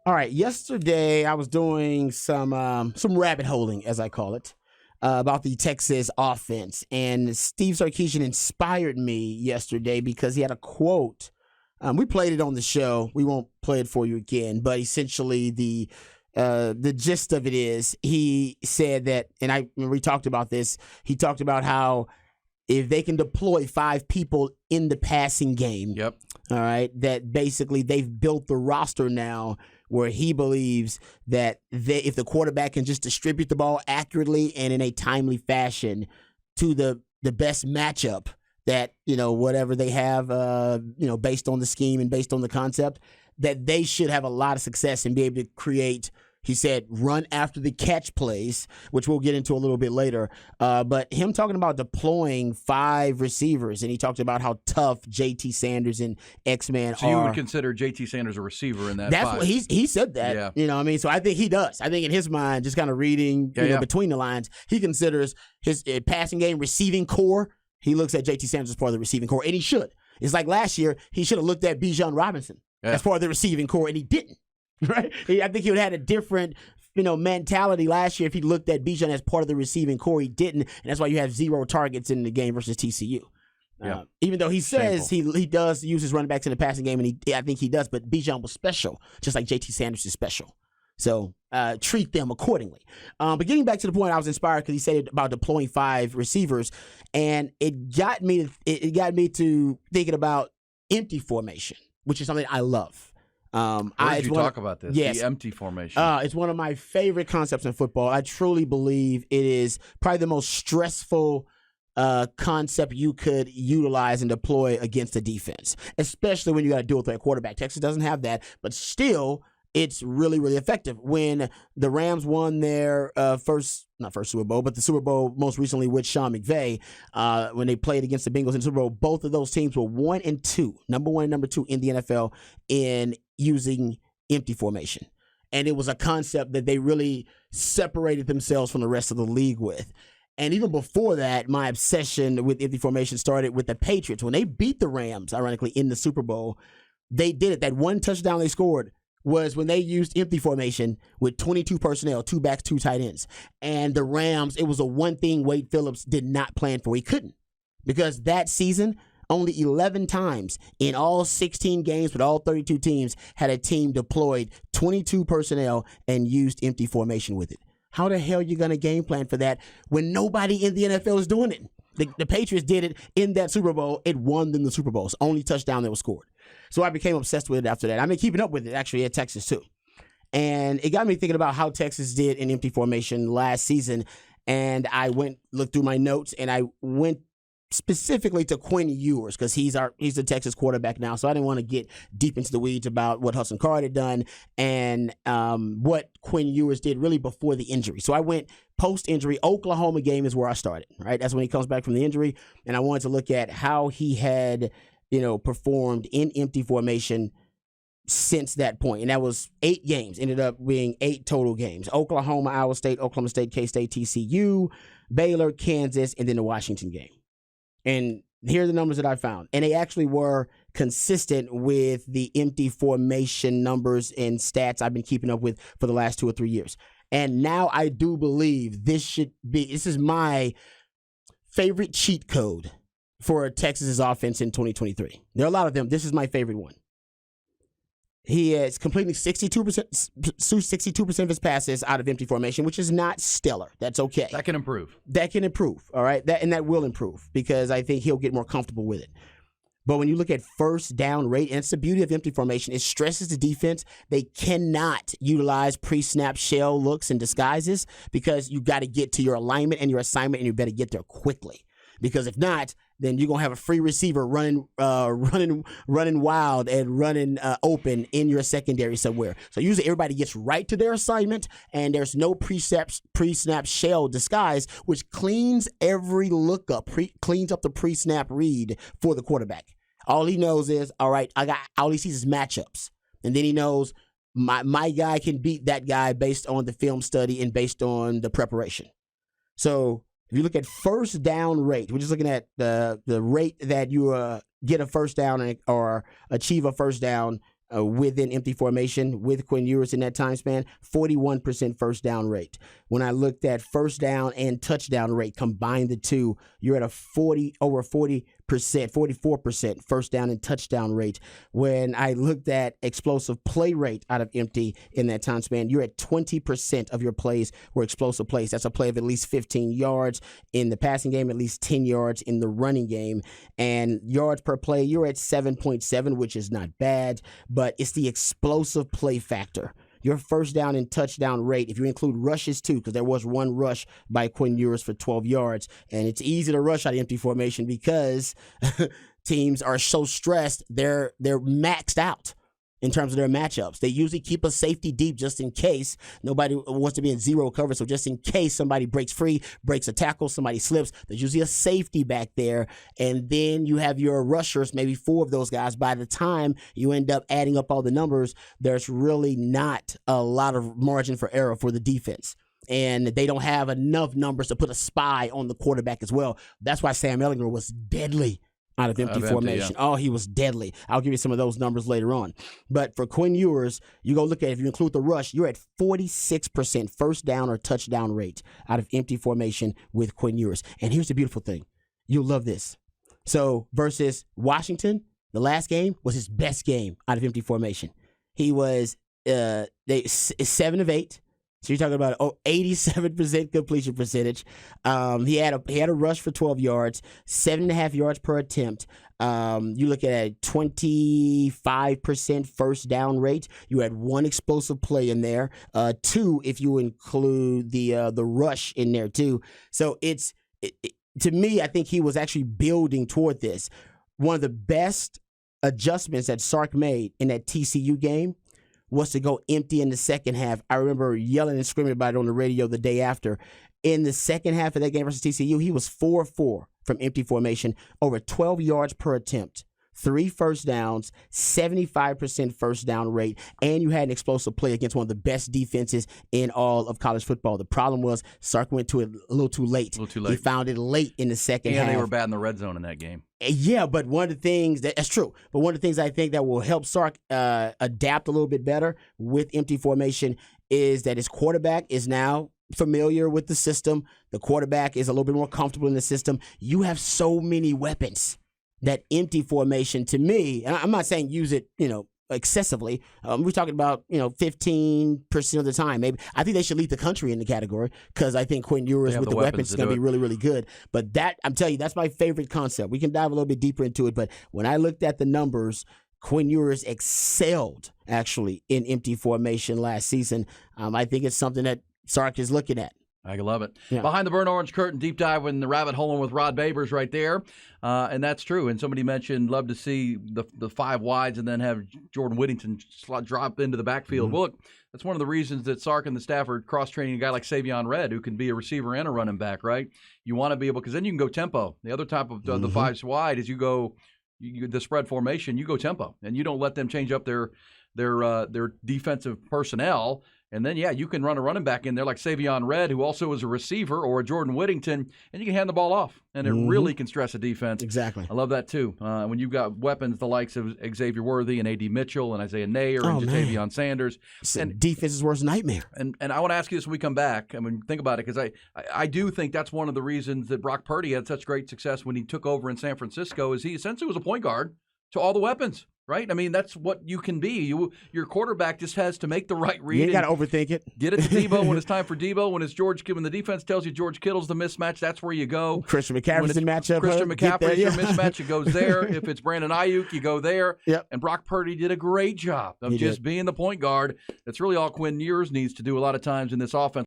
All right. Yesterday, I was doing some rabbit holing, as I call it, about the Texas offense, and Steve Sarkisian inspired me yesterday because he had a quote. We played it on the show. We won't play it for you again, but essentially the gist of it is he said that, and we talked about this. He talked about how if they can deploy 5 people in the passing game, Yep. all right, that basically they've built the roster now where he believes that if the quarterback can just distribute the ball accurately and in a timely fashion to the best matchup that, whatever they have, based on the scheme and based on the concept, that they should have a lot of success and be able to create, he said, run after the catch plays, which we'll get into a little bit later. But him talking about deploying 5 receivers, and he talked about how tough J.T. Sanders and X-Man are. So you would consider J.T. Sanders a receiver in that That's 5? What he said that. Yeah. You know what I mean? So I think he does. I think in his mind, just kind of reading between the lines, he considers his passing game receiving core. He looks at J.T. Sanders as part of the receiving core, and he should. It's like last year, he should have looked at Bijan Robinson as part of the receiving core, and he didn't. Right? I think he would have had a different, mentality last year if he looked at Bijan as part of the receiving core. He didn't, and that's why you have 0 targets in the game versus TCU. Yeah. Even though he says he does use his running backs in the passing game, and I think he does, but Bijan was special, just like J.T. Sanders is special. So treat them accordingly. But getting back to the point, I was inspired because he said about deploying 5 receivers, and it got me to thinking about empty formation, which is something I love. Heard you talk about this, yes, the empty formation. It's one of my favorite concepts in football. I truly believe it is probably the most stressful concept you could utilize and deploy against a defense, especially when you got a dual threat quarterback. Texas doesn't have that, but still, it's really, really effective. When the Rams won their not first Super Bowl, but the Super Bowl most recently with Sean McVay, when they played against the Bengals in the Super Bowl, both of those teams were 1 and 2, number 1 and number 2 in the NFL in using empty formation. And it was a concept that they really separated themselves from the rest of the league with. And even before that, my obsession with empty formation started with the Patriots. When they beat the Rams, ironically, in the Super Bowl, they did it. That one touchdown they scored was when they used empty formation with 22 personnel, 2 backs, 2 tight ends. And the Rams, it was a one thing Wade Phillips did not plan for. He couldn't. Because that season, only 11 times in all 16 games with all 32 teams had a team deployed 22 personnel and used empty formation with it. How the hell are you going to game plan for that when nobody in the NFL is doing it? The Patriots did it in that Super Bowl. It won them the Super Bowl. It's the only touchdown that was scored. So I became obsessed with it after that. I've been keeping up with it, actually, at Texas, too. And it got me thinking about how Texas did in empty formation last season. And I looked through my notes, and I went specifically to Quinn Ewers because he's the Texas quarterback now. So I didn't want to get deep into the weeds about what Hudson Card had done and what Quinn Ewers did really before the injury. So I went post-injury. Oklahoma game is where I started, right? That's when he comes back from the injury. And I wanted to look at how he had, performed in empty formation since that point. And that was 8 games, ended up being 8 total games. Oklahoma, Iowa State, Oklahoma State, K-State, TCU, Baylor, Kansas, and then the Washington game. And here are the numbers that I found. And they actually were consistent with the empty formation numbers and stats I've been keeping up with for the last 2 or 3 years. And now I do believe this is my favorite cheat code for Texas's offense in 2023. There are a lot of them. This is my favorite one. He is completing 62% of his passes out of empty formation, which is not stellar. That's okay. That can improve. All right? That will improve because I think he'll get more comfortable with it. But when you look at first down rate, and it's the beauty of empty formation, it stresses the defense. They cannot utilize pre-snap shell looks and disguises because you got to get to your alignment and your assignment, and you better get there quickly. Because if not, then you're gonna have a free receiver running wild and running open in your secondary somewhere. So usually everybody gets right to their assignment, and there's no pre-snap shell disguise, which cleans every lookup, cleans up the pre-snap read for the quarterback. All he knows is, all right, all he sees is matchups, and then he knows my guy can beat that guy based on the film study and based on the preparation. So if you look at first down rate, we're just looking at the rate that you get a first down or achieve a first down within empty formation with Quinn Ewers in that time span, 41% first down rate. When I looked at first down and touchdown rate, combine the two, you're at a 44% first down and touchdown rate. When I looked at explosive play rate out of empty in that time span, you're at 20% of your plays were explosive plays. That's a play of at least 15 yards in the passing game, at least 10 yards in the running game. And yards per play, you're at 7.7, which is not bad, but it's the explosive play factor. Your first down and touchdown rate, if you include rushes too, because there was one rush by Quinn Ewers for 12 yards, and it's easy to rush out of empty formation because teams are so stressed, they're maxed out in terms of their matchups. They usually keep a safety deep just in case. Nobody wants to be in zero coverage, so just in case somebody breaks free, breaks a tackle, somebody slips, there's usually a safety back there, and then you have your rushers, maybe 4 of those guys. By the time you end up adding up all the numbers, there's really not a lot of margin for error for the defense. And they don't have enough numbers to put a spy on the quarterback as well. That's why Sam Ehlinger was deadly out of empty formation. Yeah. Oh, he was deadly. I'll give you some of those numbers later on. But for Quinn Ewers, you go look at it, if you include the rush, you're at 46% first down or touchdown rate out of empty formation with Quinn Ewers. And here's the beautiful thing. You'll love this. So versus Washington, the last game was his best game out of empty formation. He was 7 of 8. So you're talking about 87% completion percentage. He had a rush for 12 yards, 7.5 yards per attempt. You look at a 25% first down rate. You had 1 explosive play in there, 2 if you include the rush in there too. So to me, I think he was actually building toward this. One of the best adjustments that Sark made in that TCU game was to go empty in the second half. I remember yelling and screaming about it on the radio the day after. In the second half of that game versus TCU, he was 4-4 from empty formation, over 12 yards per attempt, 3 first downs, 75% first down rate, and you had an explosive play against one of the best defenses in all of college football. The problem was Sark went to it a little too late. He found it late in the second half. And they were bad in the red zone in that game. Yeah, but one of the things that's true. But one of the things I think that will help Sark adapt a little bit better with empty formation is that his quarterback is now familiar with the system. The quarterback is a little bit more comfortable in the system. You have so many weapons that empty formation, to me, and I'm not saying use it, excessively. We're talking about 15% of the time. Maybe I think they should lead the country in the category because I think Quinn Ewers with the weapons is going to be really, really good. But that, I'm telling you, that's my favorite concept. We can dive a little bit deeper into it. But when I looked at the numbers, Quinn Ewers excelled actually in empty formation last season. I think it's something that Sark is looking at. I love it. Yeah. Behind the burnt orange curtain, deep dive in the rabbit hole with Rod Babers right there. And that's true. And somebody mentioned, love to see the 5 wides and then have Jordan Whittington drop into the backfield. Mm-hmm. Well, look, that's one of the reasons that Sark and the staff are cross-training a guy like Savion Red, who can be a receiver and a running back, right? You want to be able, because then you can go tempo. The other type of the 5s wide is you go the spread formation, you go tempo. And you don't let them change up their defensive personnel. And then, you can run a running back in there like Savion Red, who also is a receiver, or a Jordan Whittington, and you can hand the ball off. And it really can stress a defense. Exactly. I love that, too. When you've got weapons the likes of Xavier Worthy and A.D. Mitchell and Isaiah Nayer and Jatavion Sanders. And defense's worst nightmare. And I want to ask you this when we come back. I mean, think about it, because I do think that's one of the reasons that Brock Purdy had such great success when he took over in San Francisco, is he essentially was a point guard to all the weapons. Right? I mean, that's what you can be. Your quarterback just has to make the right read. You ain't got to overthink it. Get it to Debo when it's time for Debo. When the defense tells you George Kittle's the mismatch, that's where you go. Christian McCaffrey's the matchup. Christian McCaffrey's your mismatch. It goes there. If it's Brandon Ayuk, you go there. Yep. And Brock Purdy did a great job of being the point guard. That's really all Quinn Ewers needs to do a lot of times in this offense.